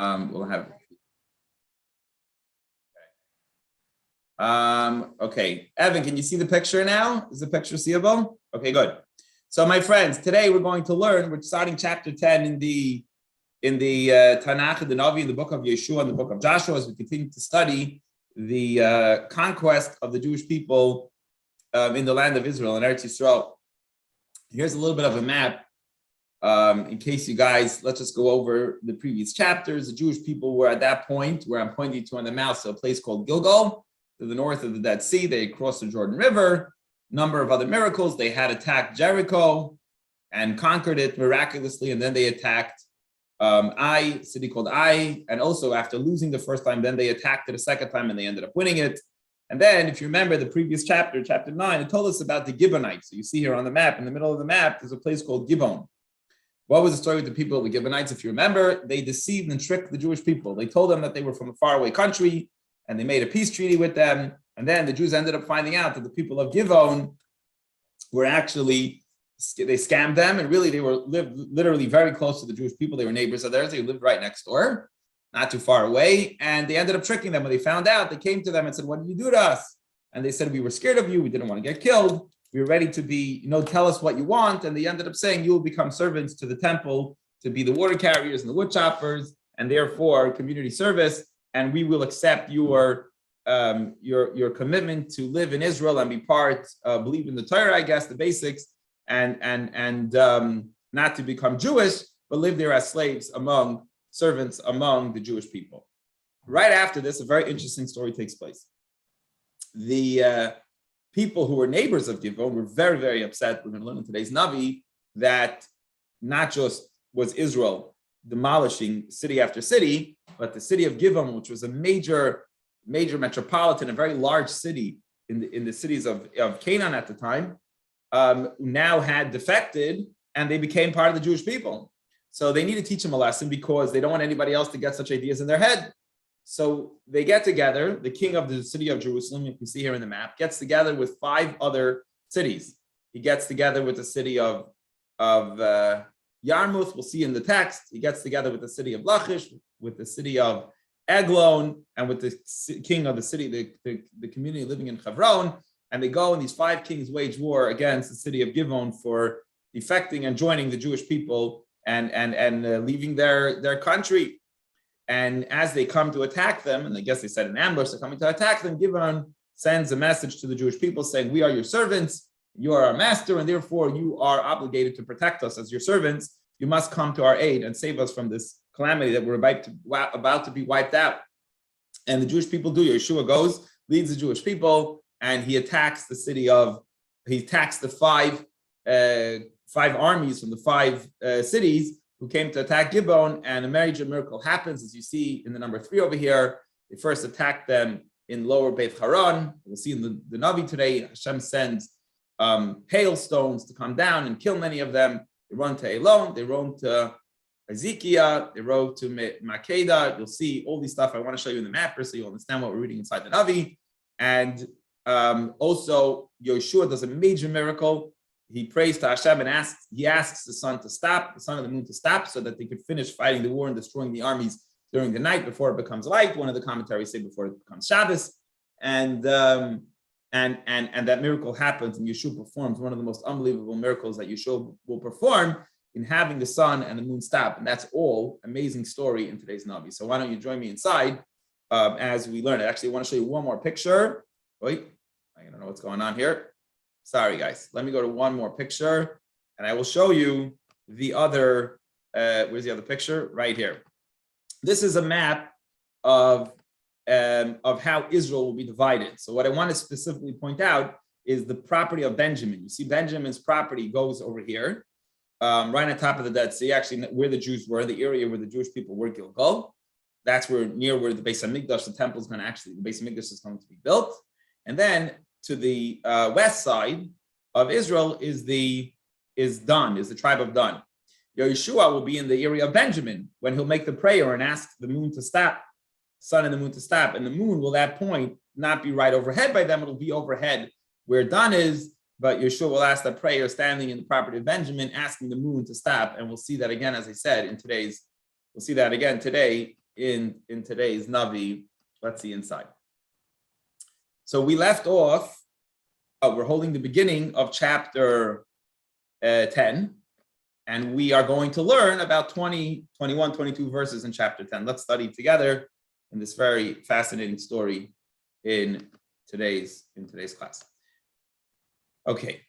We'll have. Okay, Evan, can you see the picture now? Is the picture seeable? Okay, good. So, my friends, today we're going to learn. We're starting chapter 10 in the Tanakh, the Navi, in the book of Yeshua, and the book of Joshua, as we continue to study the conquest of the Jewish people in the land of Israel and Eretz Yisrael. Here's a little bit of a map. In case you guys, let's just go over the previous chapters. The Jewish people were at that point where I'm pointing to on the mouse, a place called Gilgal, to the north of the Dead Sea. They crossed the Jordan River. Number of other miracles. They had attacked Jericho and conquered it miraculously, and then they attacked Ai, city called Ai, and also after losing the first time, then they attacked it a second time and they ended up winning it. And then, if you remember the previous chapter, chapter 9, it told us about the Gibeonites. So you see here on the map, in the middle of the map, there's a place called Gibeon. What was the story with the people of the Gibeonites? If you remember, they deceived and tricked the Jewish people. They told them that they were from a faraway country, and they made a peace treaty with them. And then the Jews ended up finding out that the people of Gibeon were actually, they scammed them, and really they lived literally very close to the Jewish people. They were neighbors of theirs. They lived right next door, not too far away. And they ended up tricking them. When they found out, they came to them and said, "What did you do to us?" And they said, "We were scared of you. We didn't want to get killed. We were ready to be, tell us what you want." And they ended up saying, "You will become servants to the temple, to be the water carriers and the wood choppers, and therefore community service. And we will accept your commitment to live in Israel and be part, believe in the Torah, I guess, the basics, and not to become Jewish, but live there as slaves servants among the Jewish people." Right after this, a very interesting story takes place. The people who were neighbors of Gibeon were very, very upset. We're going to learn in today's Navi that not just was Israel demolishing city after city, but the city of Gibeon, which was a major metropolitan, a very large city in the cities of Canaan at the time, now had defected, and they became part of the Jewish people. So they need to teach them a lesson because they don't want anybody else to get such ideas in their head. So they get together. The king of the city of Jerusalem, you can see here in the map, gets together with 5 other cities. He gets together with the city of Yarmouth. We'll see in the text. He gets together with the city of Lachish, with the city of Eglon, and with the king of the city, the community living in Hebron. And they go, and these 5 kings wage war against the city of Gibeon for defecting and joining the Jewish people and leaving their country. And as they come to attack them, and I guess they said in ambush, they're coming to attack them, Gibeon sends a message to the Jewish people saying, "We are your servants, you are our master, and therefore you are obligated to protect us as your servants. You must come to our aid and save us from this calamity that we're about to be wiped out." And the Jewish people do. Yeshua goes, leads the Jewish people, and he attacks the 5 armies from the 5 cities who came to attack Gibeon, and a major miracle happens, as you see in the number 3 over here. They first attacked them in lower Beit Haran. We'll see in the Navi today, Hashem sends hailstones to come down and kill many of them. They run to Elon, they run to Ezekiah, they rode to Makeda. You'll see all these stuff I want to show you in the map so you'll understand what we're reading inside the Navi. And also, Yeshua does a major miracle. He prays to Hashem and asks the sun and the moon to stop, so that they could finish fighting the war and destroying the armies during the night before it becomes light. One of the commentaries say before it becomes Shabbos. And that miracle happens, and Yeshua performs one of the most unbelievable miracles that Yeshua will perform in having the sun and the moon stop. And that's all amazing story in today's Navi. So why don't you join me inside as we learn it. Actually, I want to show you one more picture. Wait, I don't know what's going on here. Sorry, guys. Let me go to one more picture, and I will show you the other. Where's the other picture? Right here. This is a map of how Israel will be divided. So what I want to specifically point out is the property of Benjamin. You see Benjamin's property goes over here, right on top of the Dead Sea, actually where the Jews were, the area where the Jewish people were, Gilgal. That's near where the Beis Hamikdash, the temple is going to the Beis Hamikdash is going to be built. And then to the west side of Israel is the tribe of Dan. Yeshua will be in the area of Benjamin when he'll make the prayer and ask the moon to stop, sun and the moon to stop. And the moon will at that point not be right overhead by them. It'll be overhead where Dan is, but Yeshua will ask that prayer standing in the property of Benjamin, asking the moon to stop. And we'll see that again, as I said, we'll see that again today in today's Navi. Let's see inside. So we left off, we're holding the beginning of chapter 10, and we are going to learn about 20, 21, 22 verses in chapter 10. Let's study together in this very fascinating story in today's class. Okay.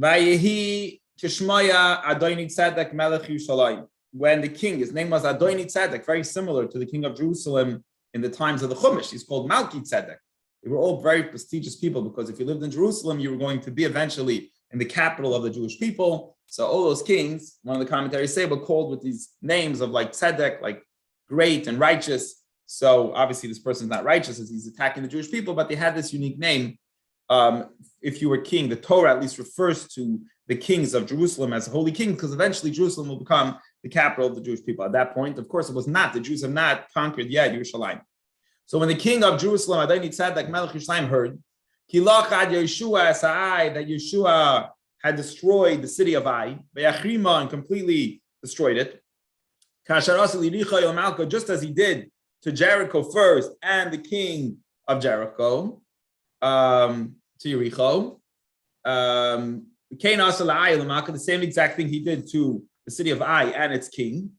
Vayehi Tishmaya Adoni Tzedek Melech Yerushalayim. When the king, his name was Adoni Tzedek, very similar to the king of Jerusalem in the times of the Chumash. He's called Malki Tzedek. They were all very prestigious people because if you lived in Jerusalem, you were going to be eventually in the capital of the Jewish people. So all those kings, one of the commentaries say, were called with these names of like Tzedek, like great and righteous. So obviously this person's not righteous as he's attacking the Jewish people, but they had this unique name. If you were king, the Torah at least refers to the kings of Jerusalem as a holy king, because eventually Jerusalem will become the capital of the Jewish people. At that point, of course, it was not. The Jews have not conquered yet Yerushalayim. So when the king of Jerusalem, Adoni Tzedek Melech Yerushalayim, heard that Yeshua had destroyed the city of Ai, and completely destroyed it, just as he did to Jericho first and the king of Jericho, to Jericho. The same exact thing he did to the city of Ai and its king.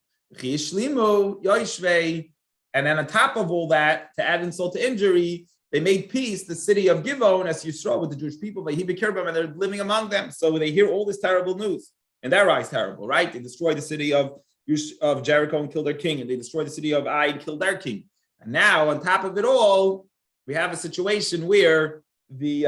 And then on top of all that, to add insult to injury, they made peace, the city of Givon, as you saw with the Jewish people, but he became them and they're living among them. So they hear all this terrible news. And their eyes terrible, right? They destroyed the city of Jericho and killed their king, and they destroyed the city of Ai and killed their king. And now, on top of it all, we have a situation where the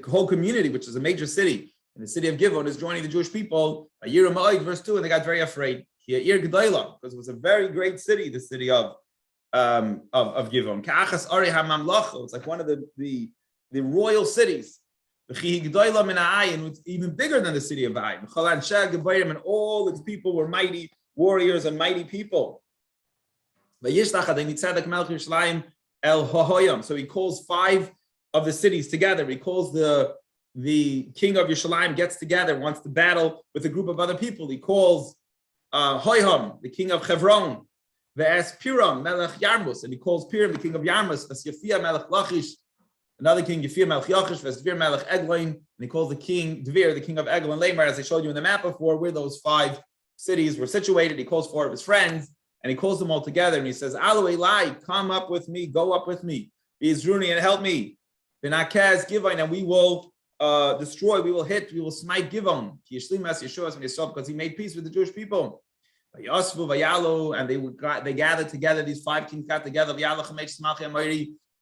whole community, which is a major city, in the city of Givon, is joining the Jewish people. Verse 2, and they got very afraid. Because it was a very great city, the city of Givon. It's like one of the royal cities. And it's even bigger than the city of Ai. And all its people were mighty warriors and mighty people. So he calls 5 of the cities together. He calls the king of Yerushalayim gets together, wants to battle with a group of other people. He calls Hoyam, the king of Hebron, Ve'es Piram, Melech Yarmus, and he calls Piram, the king of Yarmus, Ve'es Yafia, Melech Lachish, another king, Yafia, Melech Yachish, Ve'es Dvir, Melech Eglon, and he calls the king Dvir, the king of Eglon, Lamar, as I showed you in the map before, where those 5 cities were situated. He calls 4 of his friends, and he calls them all together, and he says, Alo Elai, come up with me, go up with me, Izruni, and help me, V'nakaz Givon, and we will destroy, we will smite Givon, because he made peace with the Jewish people. And they gathered together, these 5 kings got together,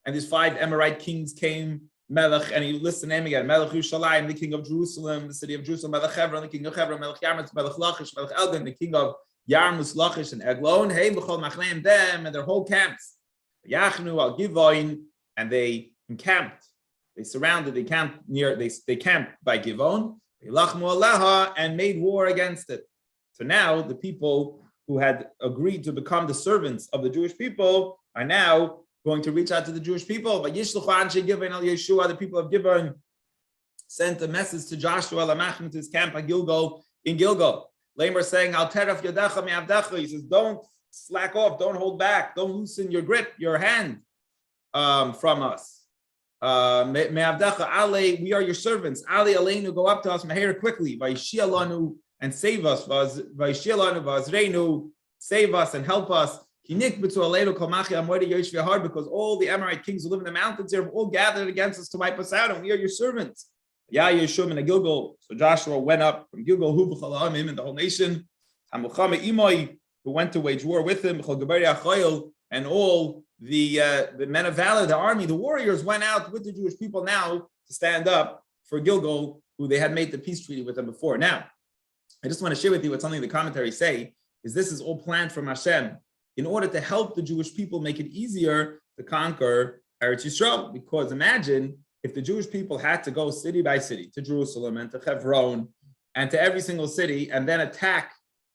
and these 5 Amorite kings came, Melech, and he lists the name again, Melech Yerushalayim, the king of Jerusalem, the city of Jerusalem, Melech Hebron, the king of Hebron, Melech Yarmus, Melech Lachish, Melech Eglon, the king of Yarmus, Lachish, and Eglon, them and their whole camps. Yachnu al Givon, and they encamped. They surrounded, they camped by Givon, and made war against it. So now the people who had agreed to become the servants of the Jewish people are now going to reach out to the Jewish people. The people of Givon sent a message to Joshua to his camp at Gilgal, in Gilgal. Lamer saying, Al teraf yadecha me'avdecha. He says, don't slack off, don't hold back, don't loosen your grip, your hand from us. Me'avdecha ale, we are your servants. Ale aleinu, go up to us, meher quickly. Vaishia and save us. Vaishia vazreinu, save us and help us. Because all the Amorite kings who live in the mountains here have all gathered against us to wipe us out, and we are your servants. Yeshua and Gilgal. So Joshua went up from Gilgal, him and the whole nation, who went to wage war with him, and all the men of valor, the army, the warriors went out with the Jewish people now to stand up for Gilgal, who they had made the peace treaty with them before. Now, I just want to share with you what something the commentaries say, is this is all planned from Hashem in order to help the Jewish people make it easier to conquer Eretz Yisrael. Because imagine if the Jewish people had to go city by city to Jerusalem and to Hebron and to every single city and then attack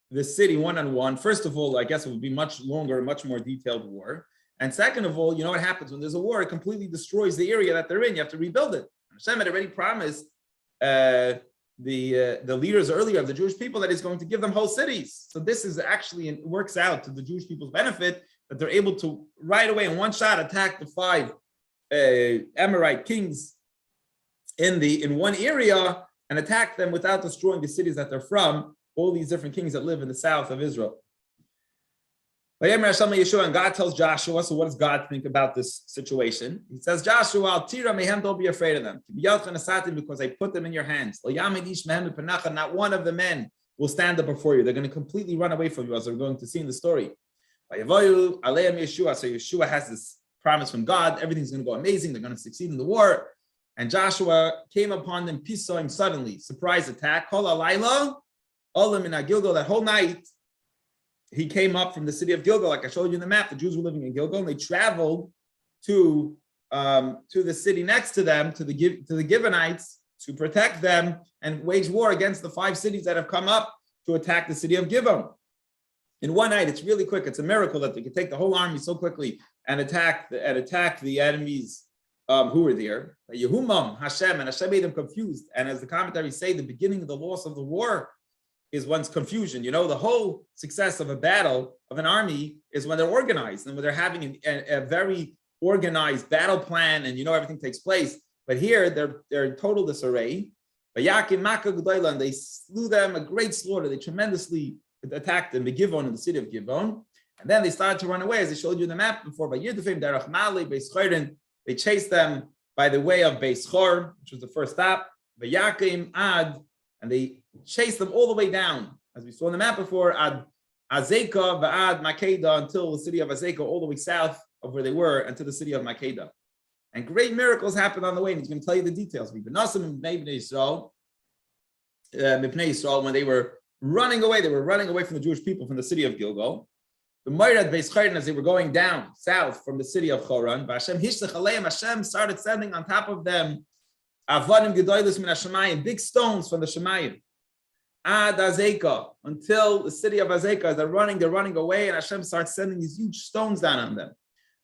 the city one-on-one. First of all, I guess it would be much longer, much more detailed war. And second of all, you know what happens when there's a war? It completely destroys the area that they're in. You have to rebuild it. Hashem had already promised the leaders earlier of the Jewish people that he's going to give them whole cities. So this is actually, it works out to the Jewish people's benefit that they're able to right away in one shot attack the 5 Amorite kings in one area and attack them without destroying the cities that they're from, all these different kings that live in the south of Israel. And God tells Joshua, so what does God think about this situation? He says, Joshua, Al-Tira mehem, don't be afraid of them. Because I put them in your hands. Not one of the men will stand up before you. They're going to completely run away from you, as we're going to see in the story. So Yeshua has this promise from God. Everything's going to go amazing. They're going to succeed in the war. And Joshua came upon them pisoing suddenly. Surprise attack. Kol halayla, olam min Gilgal. That whole night, he came up from the city of Gilgal, like I showed you in the map. The Jews were living in Gilgal, and they traveled to the city next to them, to the Gibeonites, to protect them and wage war against the 5 cities that have come up to attack the city of Gibeon. In one night, it's really quick. It's a miracle that they could take the whole army so quickly and attack the enemies who were there. Yehumam, Hashem, and Hashem made them confused. And as the commentaries say, the beginning of the loss of the war is one's confusion. You know, the whole success of a battle, of an army, is when they're organized and when they're having a very organized battle plan and, you know, everything takes place. But here, they're in total disarray. And they slew them a great slaughter. They tremendously attacked them, the Givon, in the city of Givon. And then they started to run away, as I showed you in the map before. By Yidufim, Derech Mali, Beis Chorin, they chased them by the way of Beis Chor, which was the first stop. Vayakim Ad, and they chased them all the way down, as we saw in the map before, Ad Azekah Va'ad Makeda, until the city of Azekah, all the way south of where they were, and to the city of Makeda. And great miracles happened on the way, and he's going to tell you the details. When they were running away from the Jewish people from the city of Gilgal. The Moirad Beis Chorin, as they were going down south from the city of Choran, Hashem started sending on top of them Avadim Gedoylus min HaShamayim, big stones from the Shemayim. Ad Azekah, until the city of Azekah, they're running away, and Hashem starts sending these huge stones down on them.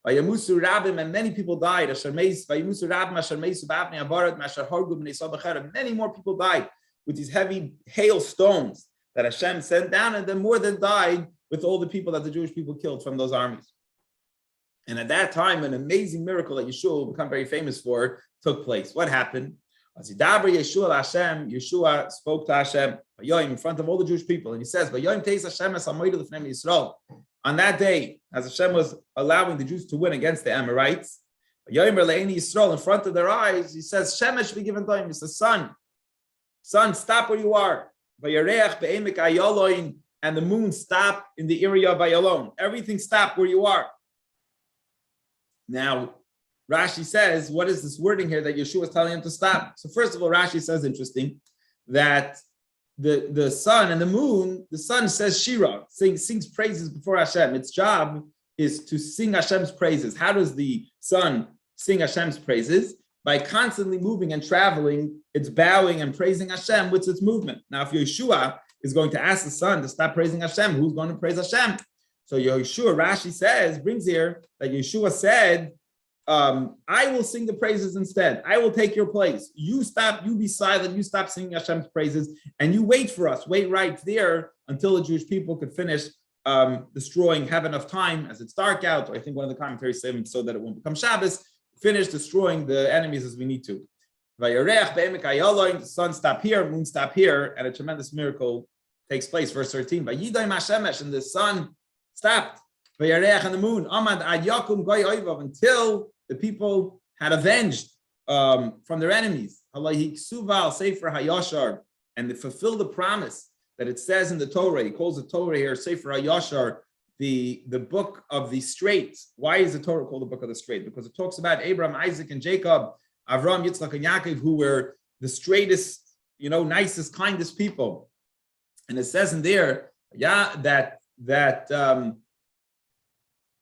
Vayamusu Rabim, and many people died. Vayamusu Rabim asher meisu b'avnei habarat masher hargu b'nei Sabachar. Many more people died with these heavy hailstones that Hashem sent down, and then more than died with all the people that the Jewish people killed from those armies. And at that time, an amazing miracle that Yeshua will become very famous for took place. What happened? Yeshua spoke to Hashem in front of all the Jewish people, and he says, on that day, as Hashem was allowing the Jews to win against the Amorites, in front of their eyes, he says, Shemesh be given to him. He says, Sun, stop where you are. And the moon stopped in the area of Ayalon. Everything stopped where you are. Now, Rashi says, what is this wording here that Yeshua is telling him to stop? So first of all, Rashi says, interesting, that the sun and the moon, the sun says Shira, sings praises before Hashem. Its job is to sing Hashem's praises. How does the sun sing Hashem's praises? By constantly moving and traveling, it's bowing and praising Hashem with its movement. Now, if Yeshua is going to ask the sun to stop praising Hashem, who's going to praise Hashem? So Yeshua, Rashi brings here that Yeshua said, I will sing the praises instead. I will take your place. You stop, you be silent, you stop singing Hashem's praises, and you wait for us. Wait right there until the Jewish people could finish destroying, have enough time as it's dark out, or I think one of the commentaries saying so that it won't become Shabbos, finish destroying the enemies as we need to. The sun stop here, moon stop here, and a tremendous miracle takes place. Verse 13, and the sun stopped, and the moon, until the people had avenged from their enemies, and they fulfilled the promise that it says in the Torah. He calls the Torah here Sefer HaYashar, the book of the straight. Why is the Torah called the book of the straight? Because it talks about Abraham, Isaac, and Jacob, Avram, Yitzchak, and Yaakov, who were the straightest, nicest, kindest people. And it says in there, that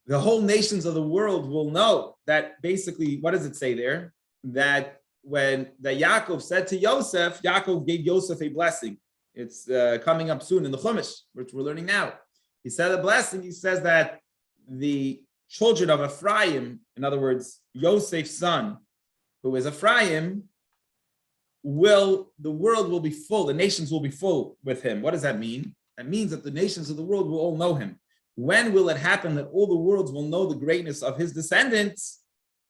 the whole nations of the world will know that basically, what does it say there? That when Yaakov said to Yosef, Yaakov gave Yosef a blessing. It's coming up soon in the Chumash, which we're learning now. He said a blessing. He says that the children of Ephraim, in other words, Yosef's son, who is Ephraim, the world will be full, the nations will be full with him. What does that mean? That means that the nations of the world will all know him. When will it happen that all the worlds will know the greatness of his descendants?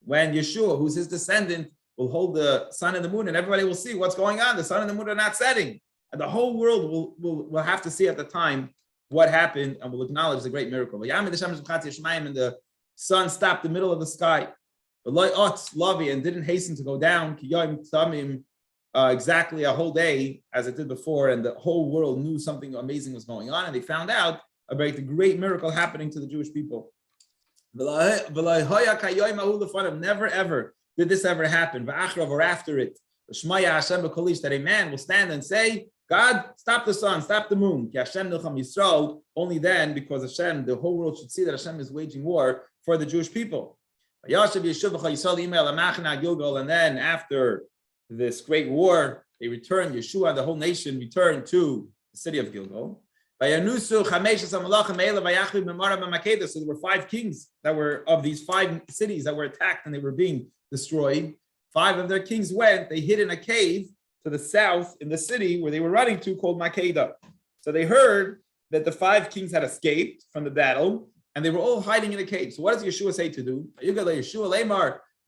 When Yeshua, who's his descendant, will hold the sun and the moon, and everybody will see what's going on. The sun and the moon are not setting. And the whole world will have to see at the time what happened and will acknowledge the great miracle. And the sun stopped the middle of the sky. And didn't hasten to go down exactly a whole day as it did before, and the whole world knew something amazing was going on, and they found out about the great miracle happening to the Jewish people. Never ever did this ever happen. Or after it, that a man will stand and say, God, stop the sun, stop the moon. Only then, because Hashem, the whole world should see that Hashem is waging war for the Jewish people. And then after this great war, they returned, Yeshua and the whole nation returned to the city of Gilgal. So there were 5 kings that were of these 5 cities that were attacked and they were being destroyed. 5 of their kings went, they hid in a cave to the south in the city where they were running to, called Makeda. So they heard that the 5 kings had escaped from the battle and they were all hiding in a cave. So what does Yeshua say to do?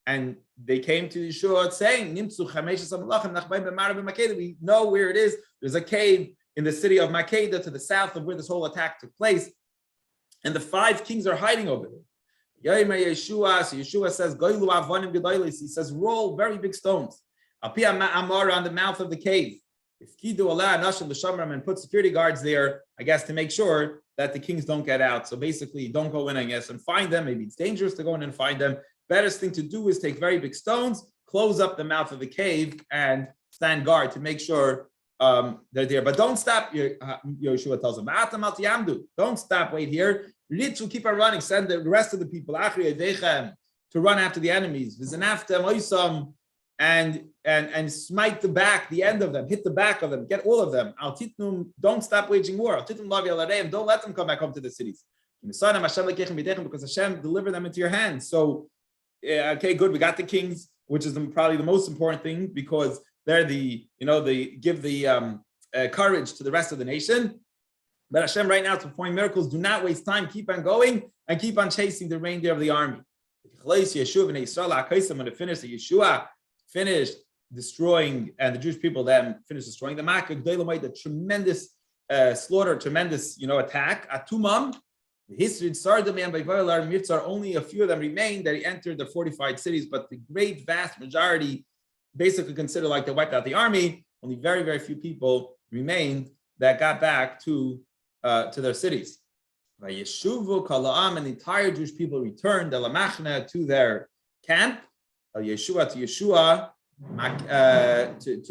And they came to Yeshua saying, we know where it is. There's a cave in the city of Makeda to the south of where this whole attack took place. And the 5 kings are hiding over there. So Yeshua says, he says, roll very big stones on the mouth of the cave. And put security guards there, I guess, to make sure that the kings don't get out. So basically, don't go in, I guess, and find them. Maybe it's dangerous to go in and find them. Best thing to do is take very big stones, close up the mouth of the cave, and stand guard to make sure they're there. But don't stop, Yeshua tells them. Don't stop, wait here. Literally keep on running. Send the rest of the people to run after the enemies. And smite the end of them, hit the back of them, get all of them. Don't stop waging war. Don't let them come back home to the cities. Because Hashem delivered them into your hands. So, okay, good. We got the kings, which is probably the most important thing because they're they give the courage to the rest of the nation. But Hashem right now is performing miracles. Do not waste time. Keep on going and keep on chasing the reindeer of the army. When it finished, Yeshua finished destroying, and the Jewish people then finished destroying the Makkah, the tremendous slaughter, tremendous attack. Atumam, only a few of them remained that he entered the fortified cities, but the great vast majority basically considered like they wiped out the army. Only very, very few people remained that got back to their cities. Yeshuvu Kalaam, and the entire Jewish people returned to their camp. Yeshua to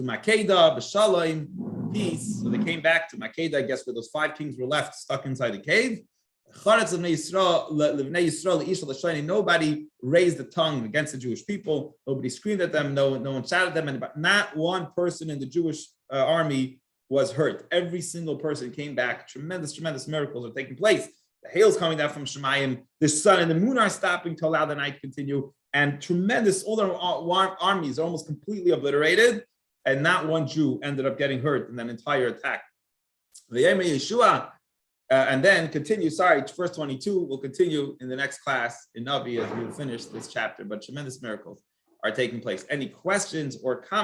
Makeda, B'Shalom, peace. So they came back to Makeda, I guess, where those 5 kings were left stuck inside the cave. Nobody raised the tongue against the Jewish people. Nobody screamed at them. No one shouted at them. And not one person in the Jewish army was hurt. Every single person came back. Tremendous miracles are taking place. The hail's coming down from Shemayim. The sun and the moon are stopping to allow the night to continue. And all their armies are almost completely obliterated. And not one Jew ended up getting hurt in that entire attack. The Yeshua, and then continue, verse 22, we'll continue in the next class in Navi as we will finish this chapter. But tremendous miracles are taking place. Any questions or comments?